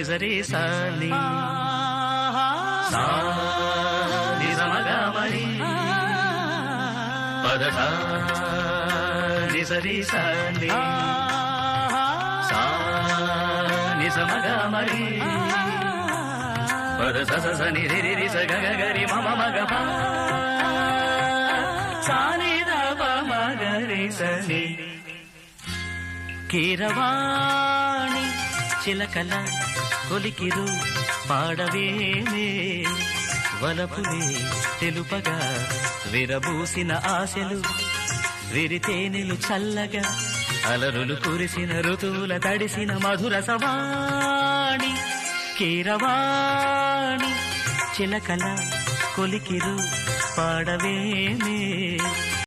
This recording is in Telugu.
నిజరి సాని సా నిజమగా మరి పదస నిజరి సాని సా నిజమగా మరి పదస స ని రి రి రి స గ గ గ రి మ మ మ గ ప సా ని ద ప మ గ రి స ని కీరవాణి చిలకల కొలికిరు పాడవేమే వలపులే తెలుపగా విరబూసిన ఆశలు విరితేనెలు చల్లగా అలరులు కురిసిన ఋతువుల తడిసిన మధుర సవాణి కీరవాణి చిలకల కొలికిరు పాడవేమే